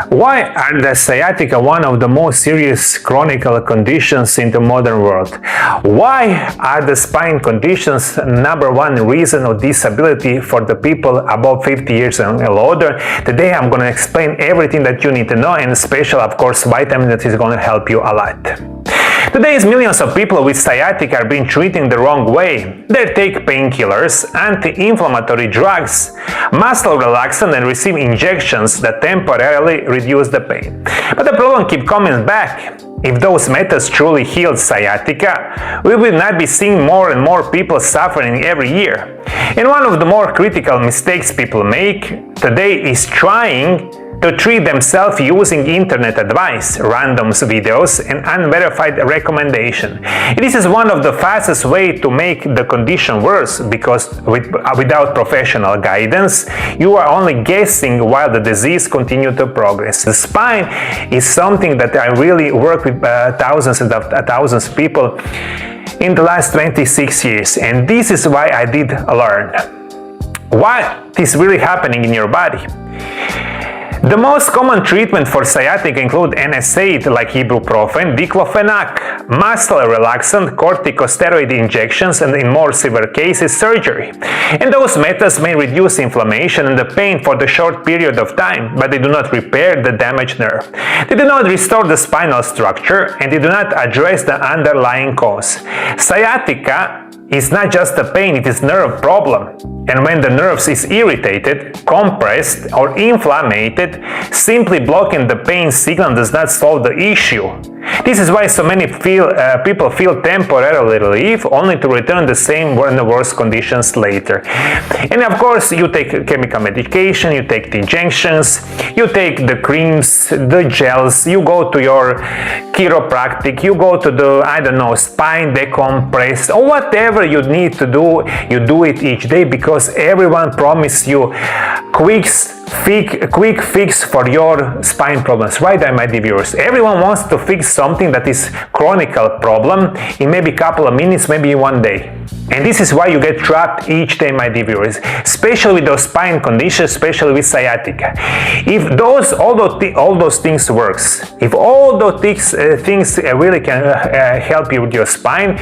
Why are the sciatica one of the most serious chronic conditions in the modern world? Why are the spine conditions number one reason of disability for the people above 50 years and older? Today I'm going to explain everything that you need to know, and especially, of course, vitamin that is going to help you a lot. Today, millions of people with sciatica are being treated the wrong way. They take painkillers, anti-inflammatory drugs, muscle relaxant, and receive injections that temporarily reduce the pain. But the problem keeps coming back. If those methods truly healed sciatica, we will not be seeing more and more people suffering every year. And one of the more critical mistakes people make today is trying to treat themselves using internet advice, random videos, and unverified recommendation. This is one of the fastest ways to make the condition worse, because without professional guidance, you are only guessing while the disease continues to progress. The spine is something that I really work with thousands of people in the last 26 years, and this is why I did learn what is really happening in your body. The most common treatment for sciatica include NSAID like ibuprofen, diclofenac, muscle relaxant, corticosteroid injections, and in more severe cases, surgery. And those methods may reduce inflammation and the pain for the short period of time, but they do not repair the damaged nerve. They do not restore the spinal structure, and they do not address the underlying cause. Sciatica is not just a pain, it is a nerve problem. And when the nerves is irritated, compressed, or inflamed, simply blocking the pain signal does not solve the issue. This is why so many people feel temporary relief, only to return the same in the worse conditions later. And of course, you take chemical medication, you take the injections, you take the creams, the gels, you go to your chiropractic, you go to the, spine decompress, or whatever you need to do, you do it each day, because everyone promises you quick fix for your spine problems, right, my dear viewers? Everyone wants to fix something that is chronic problem in maybe a couple of minutes, maybe one day. And this is why you get trapped each day, my dear viewers, especially with those spine conditions, especially with sciatica. If all those things works, if all those things really can help you with your spine,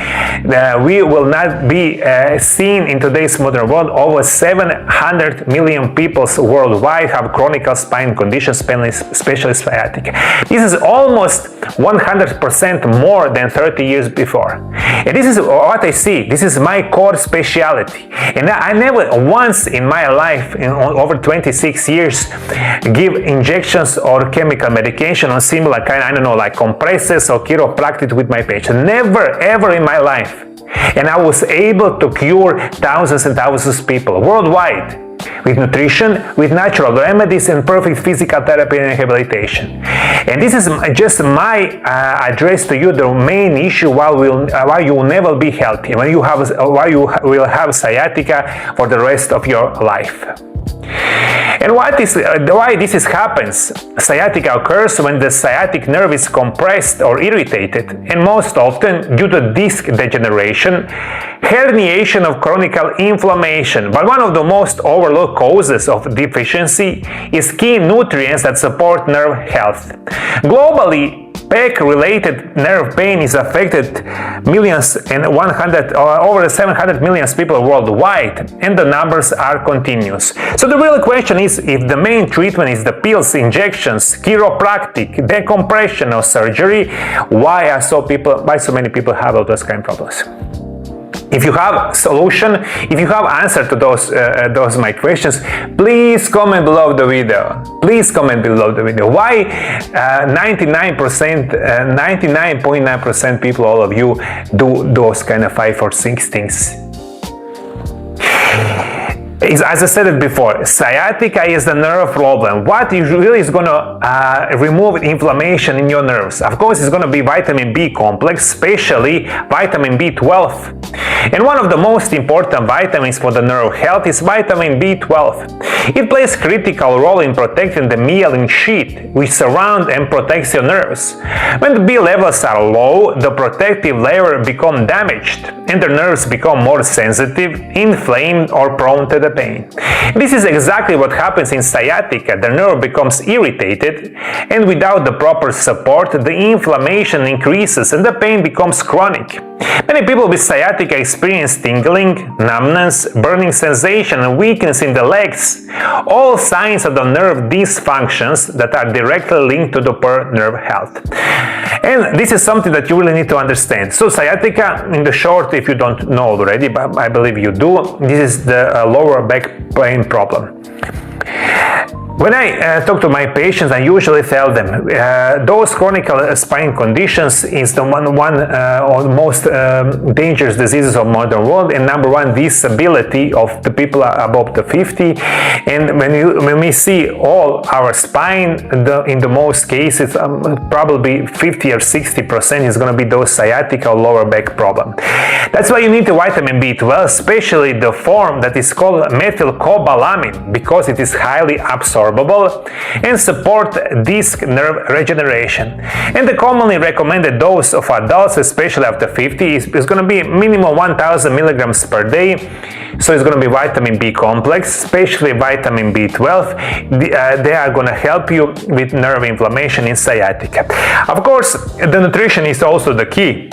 we will not be seen in today's modern world. Over 700 million people worldwide have chronic spine conditions, especially sciatica. This is almost 100% more than 30 years before. And this is what I see. This is my core specialty. And I never once in my life, in over 26 years, give injections or chemical medication or similar kind, like compresses or chiropractic with my patient. Never, ever in my life. And I was able to cure thousands and thousands of people worldwide, with nutrition, with natural remedies, and perfect physical therapy and rehabilitation. And this is just my address to you, the main issue why you will never be healthy, why you will have sciatica for the rest of your life. And why this happens? Sciatica occurs when the sciatic nerve is compressed or irritated, and most often due to disc degeneration, herniation, of chronic inflammation. But one of the most overlooked causes of deficiency is key nutrients that support nerve health. Globally, PEC-related nerve pain is affected over 700 million people worldwide, and the numbers are continuous. So the real question is, if the main treatment is the pills, injections, chiropractic, decompression, or surgery, why so many people have all those kind of problems? If you have solution, if you have answer to those my questions, please comment below the video. Please comment below the video. Why 99.9% people, all of you, do those kind of 5 or 6 things? As I said it before, sciatica is a nerve problem. What really is going to remove inflammation in your nerves? Of course, it's going to be vitamin B complex, especially vitamin B12. And one of the most important vitamins for the nerve health is vitamin B12. It plays a critical role in protecting the myelin sheath, which surrounds and protects your nerves. When the B levels are low, the protective layer becomes damaged, and the nerves become more sensitive, inflamed, or prone to the the pain. This is exactly what happens in sciatica. The nerve becomes irritated, and without the proper support, the inflammation increases and the pain becomes chronic. Many people with sciatica experience tingling, numbness, burning sensation, and weakness in the legs, all signs of the nerve dysfunctions that are directly linked to the poor nerve health. And this is something that you really need to understand. So sciatica, in the short, if you don't know already, but I believe you do, this is the lower back pain problem. When I talk to my patients, I usually tell them those chronic spine conditions is the one of the most dangerous diseases of modern world, and number one, disability of the people above the 50. And when we see all our spine, in the most cases, probably 50 or 60% is going to be those sciatica or lower back problem. That's why you need the vitamin B12, especially the form that is called methylcobalamin, because it is highly absorbable and support disc nerve regeneration. And the commonly recommended dose of adults, especially after 50, is going to be minimum 1000 milligrams per day. So it's going to be vitamin B complex, especially vitamin B12. They are going to help you with nerve inflammation in sciatica. Of course, the nutrition is also the key.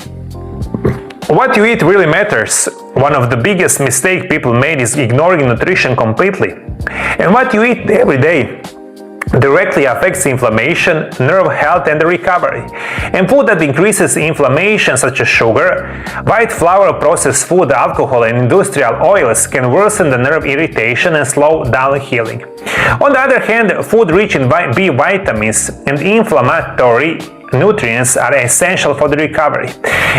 What you eat really matters. One of the biggest mistakes people made is ignoring nutrition completely. And what you eat every day directly affects inflammation, nerve health, and the recovery. And food that increases inflammation, such as sugar, white flour, processed food, alcohol, and industrial oils, can worsen the nerve irritation and slow down healing. On the other hand, food rich in B vitamins and inflammatory nutrients are essential for the recovery.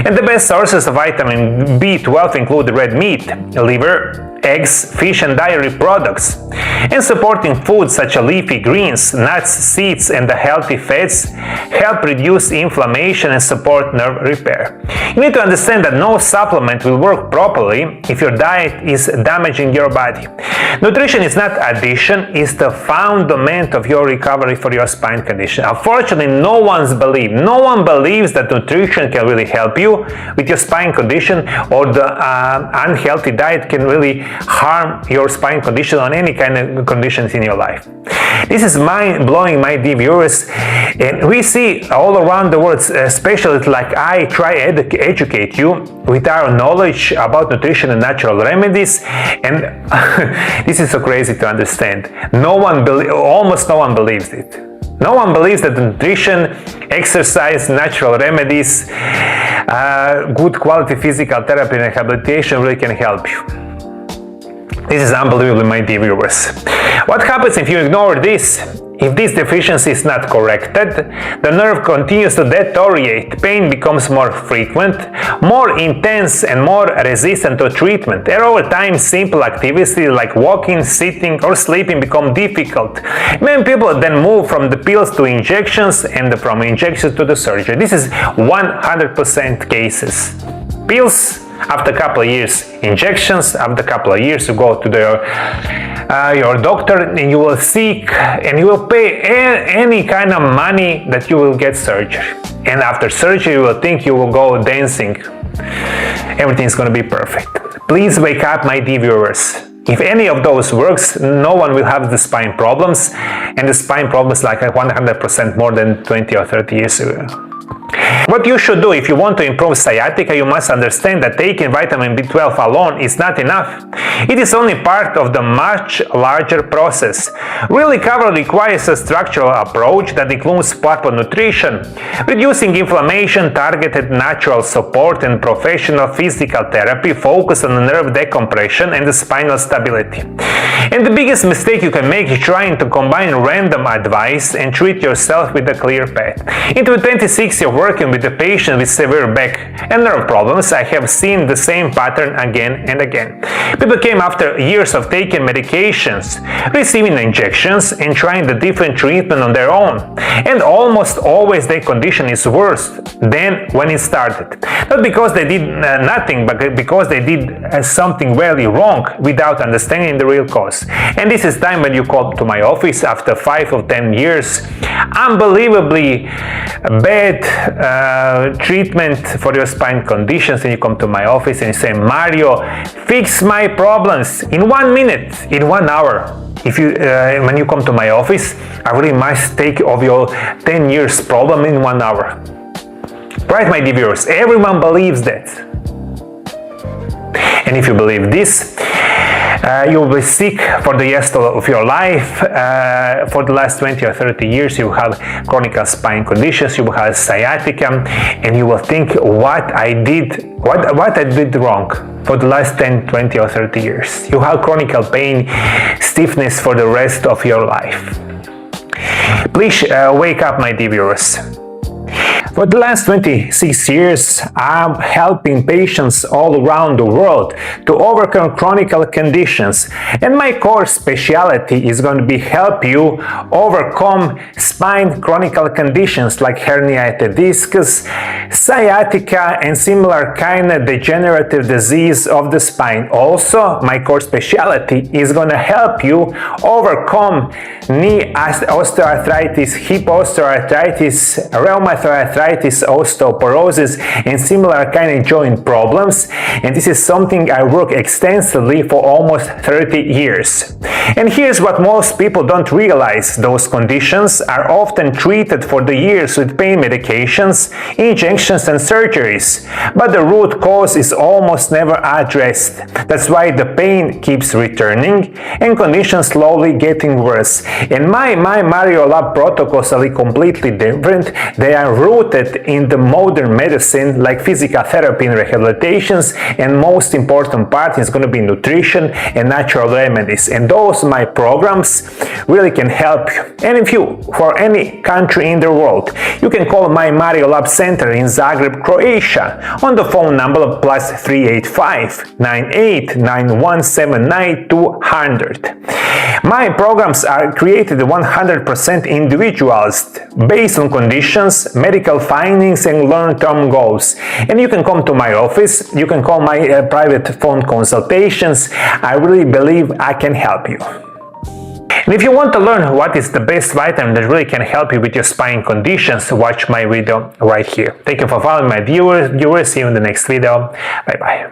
And the best sources of vitamin B12 include red meat, liver, eggs, fish, and dairy products. And supporting foods such as leafy greens, nuts, seeds, and the healthy fats help reduce inflammation and support nerve repair. You need to understand that no supplement will work properly if your diet is damaging your body. Nutrition is not addition, it's the fundament of your recovery for your spine condition. Unfortunately, no one believes that nutrition can really help you with your spine condition, or the unhealthy diet can really harm your spine condition or any kind of conditions in your life. This is mind-blowing, my dear viewers, and we see all around the world, especially like I try to educate you with our knowledge about nutrition and natural remedies, and this is so crazy to understand. Almost no one believes it. No one believes that nutrition, exercise, natural remedies, good quality physical therapy and rehabilitation really can help you. This is unbelievable, my dear viewers. What happens if you ignore this? If this deficiency is not corrected, the nerve continues to deteriorate, pain becomes more frequent, more intense, and more resistant to treatment. And over time, simple activities like walking, sitting, or sleeping become difficult. Many people then move from the pills to injections, and from injections to the surgery. This is 100% cases. Pills, after a couple of years, injections, after a couple of years you go to your doctor and you will seek and you will pay any kind of money that you will get surgery. And after surgery you will think you will go dancing. Everything's going to be perfect. Please wake up, my dear viewers. If any of those works, no one will have the spine problems, and the spine problems like 100% more than 20 or 30 years ago. What you should do if you want to improve sciatica, you must understand that taking vitamin B12 alone is not enough. It is only part of the much larger process. Real recovery requires a structural approach that includes proper nutrition, reducing inflammation, targeted natural support, and professional physical therapy focused on the nerve decompression and the spinal stability. And the biggest mistake you can make is trying to combine random advice and treat yourself with a clear path. In 26 years of working with the patient with severe back and nerve problems, I have seen the same pattern again and again. People came after years of taking medications, receiving injections, and trying the different treatment on their own. And almost always their condition is worse than when it started. Not because they did nothing, but because they did something very wrong without understanding the real cause. protocols. And this is time when you come to my office after 5 or 10 years, unbelievably bad treatment for your spine conditions, and you come to my office and you say, Mario, fix my problems in 1 minute, in 1 hour. If you, when you come to my office, I really must take of your 10 years problem in 1 hour. Right, my dear viewers, everyone believes that. And if you believe this, you will be sick for the rest of your life. For the last 20 or 30 years, you will have chronic spine conditions, you will have sciatica, and you will think what I did wrong for the last 10, 20 or 30 years. You have chronic pain, stiffness for the rest of your life. Please wake up, my dear viewers. For the last 26 years, I'm helping patients all around the world to overcome chronic conditions, and my core specialty is going to be help you overcome spine chronic conditions like herniated discs, sciatica, and similar kind of degenerative disease of the spine. Also, my core specialty is going to help you overcome knee osteoarthritis, hip osteoarthritis, rheumatoid arthritis, osteoporosis, and similar kind of joint problems. And this is something I work extensively for almost 30 years. And here's what most people don't realize. Those conditions are often treated for the years with pain medications, injections, and surgeries. But the root cause is almost never addressed. That's why the pain keeps returning and conditions slowly getting worse. And my Mario Lab protocols are completely different. They are rooted in the modern medicine like physical therapy and rehabilitations, and most important part is going to be nutrition and natural remedies. And those my programs really can help you. And if you, for any country in the world, you can call my Mario Lab Center in Zagreb, Croatia on the phone number +385 989179 200. My programs are created 100% individualized based on conditions, medical findings, and long-term goals. And you can come to my office, you can call my private phone consultations. I really believe I can help you. And if you want to learn what is the best vitamin that really can help you with your spine conditions, watch my video right here. Thank you for following my viewers. See you in the next video. Bye bye.